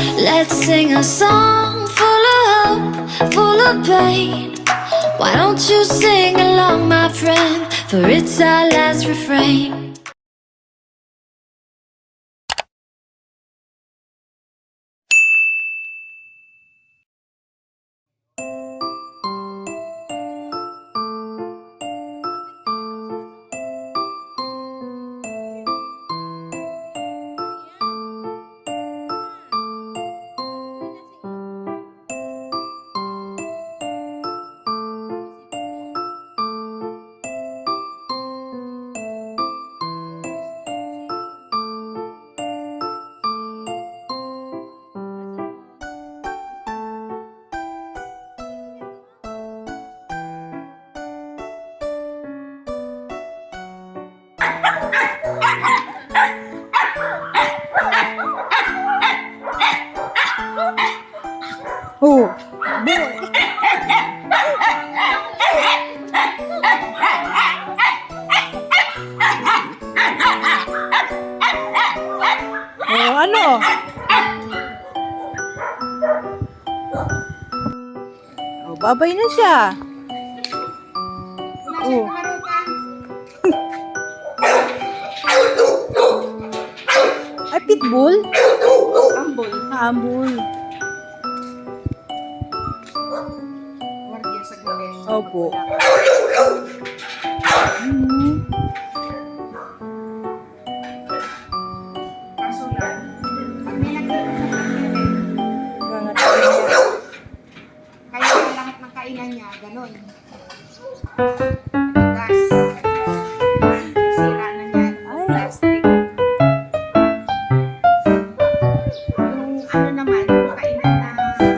Let's sing a song full of hope, full of pain. Why don't you sing along, my friend, for it's our last refrain. Oh, boy. Oh, ano? Oh, babay na siya. Oh. Ay, pitbull? Ambol. Ambul. Guardia sa gabi. Opo. Kaso lang, pag may nakita sa kanya, kaya yung lahat ng kainan niya, ganon. Gas. Sira na niya. Plastic. Yung ano naman, yung kainan na metal.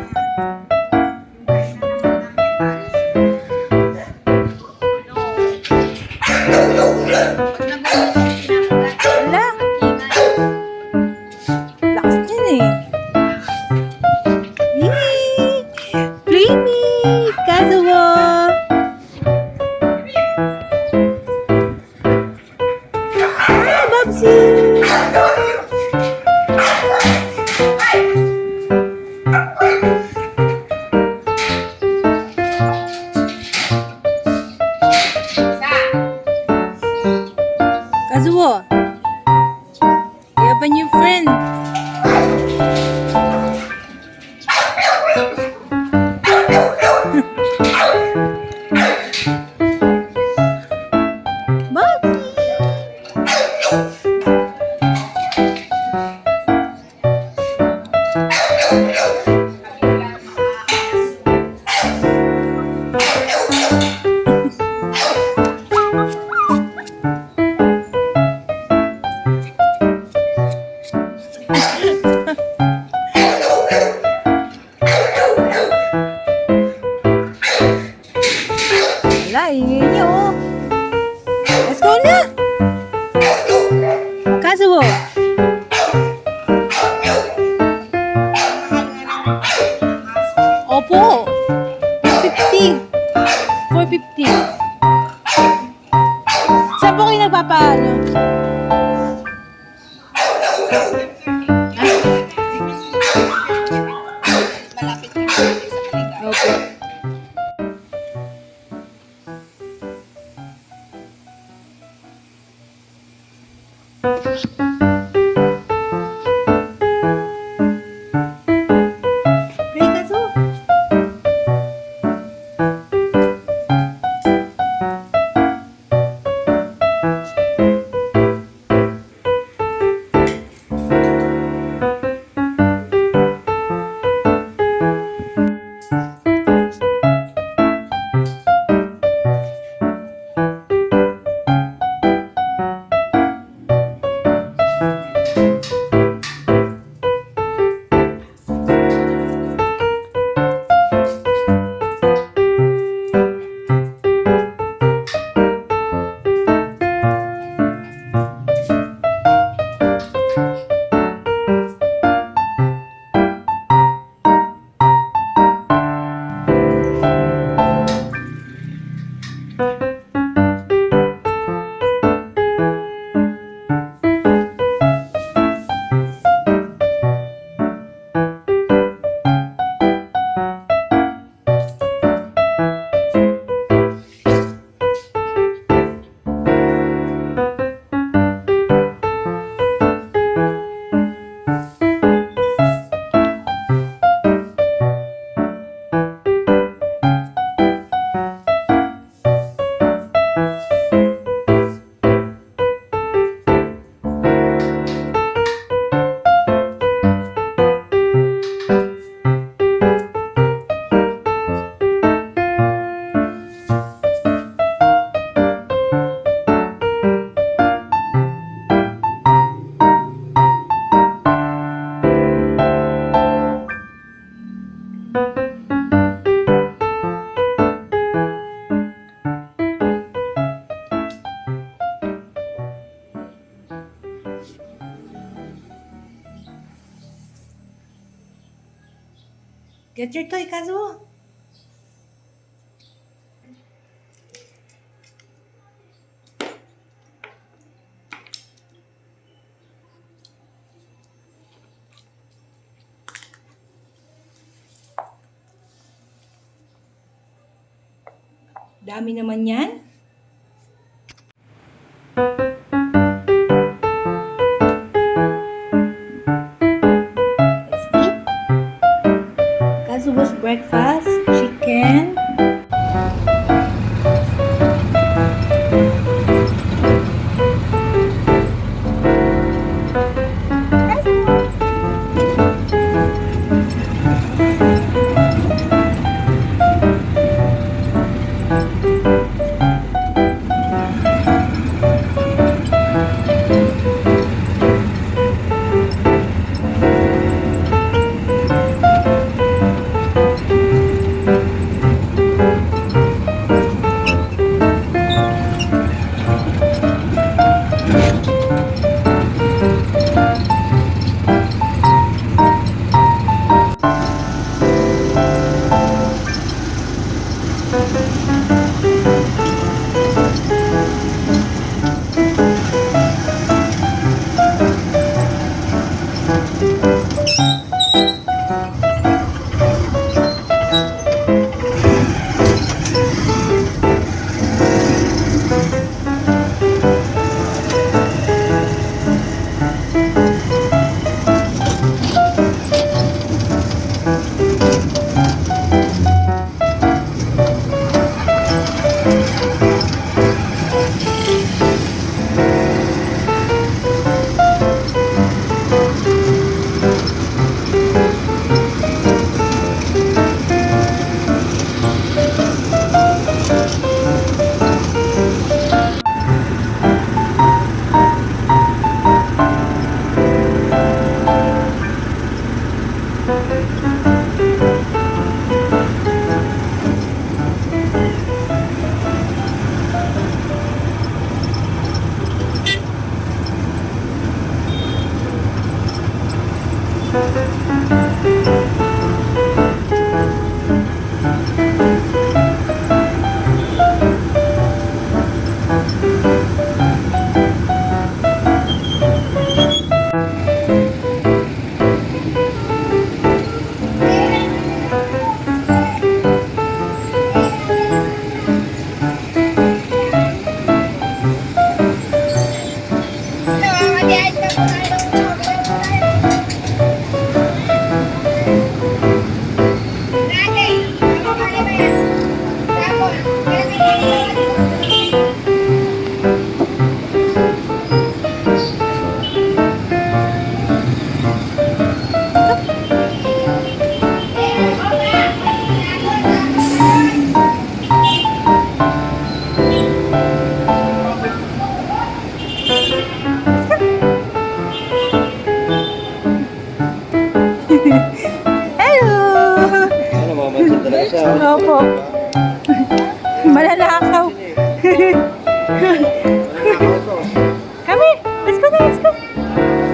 Pag nagulit, pinapagalan. Wala. Lakas niyan eh. Yee! Playmate! Kazuo! Hi, Babsi! Kazuo! You have a new friend. Wala, ingay niyo oh. Let's go na! Kazuo! Opo! 450! 450! Saan po kayo nagpapaano? Malapit na sa Maligaya. Opo. Hey, Kazuo! Get your toy, Kazuo. Dami naman yan. Let's eat. Kazuo's breakfast, chicken. Opo. Malalakaw. Kami, let's go na, let's go.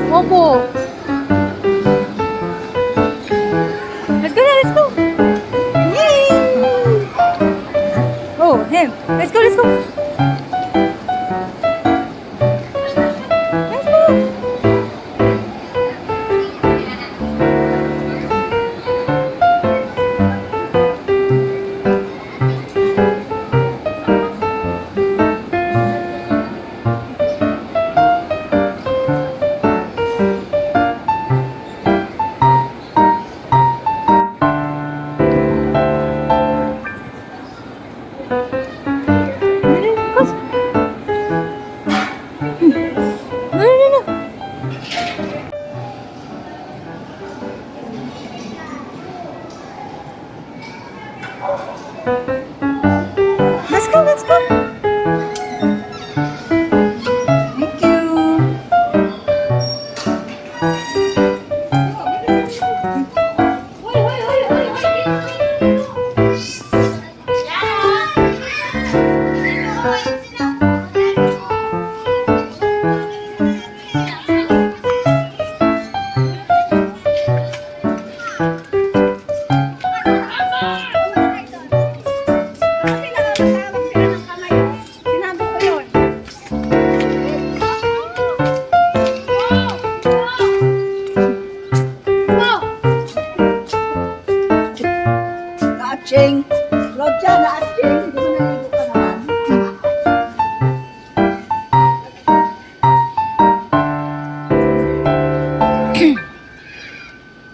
Opo. Let's go na, let's go. Yay! Oh, him. Let's go, let's go. Let's go.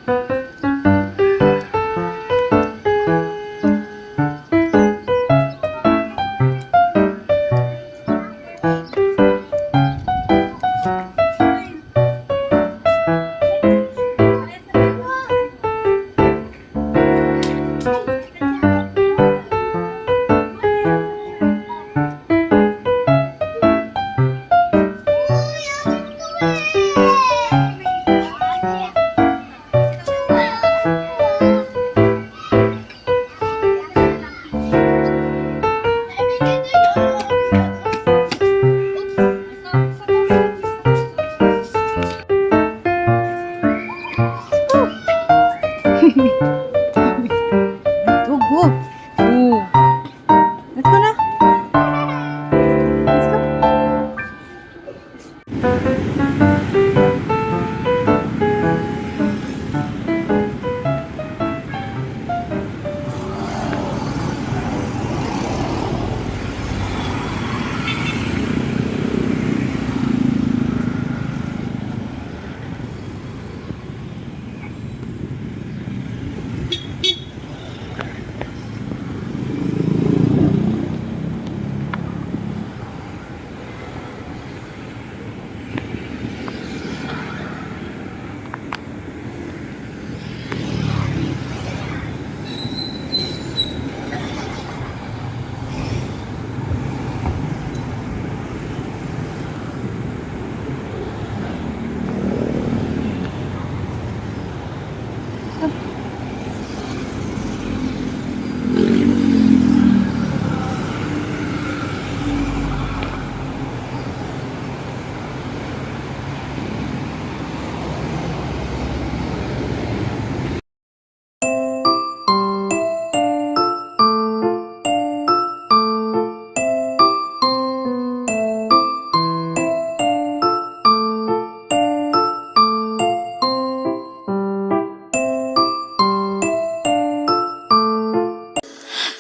Go, go. Oh. Let's go na. Let's go.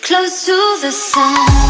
Close to the sun.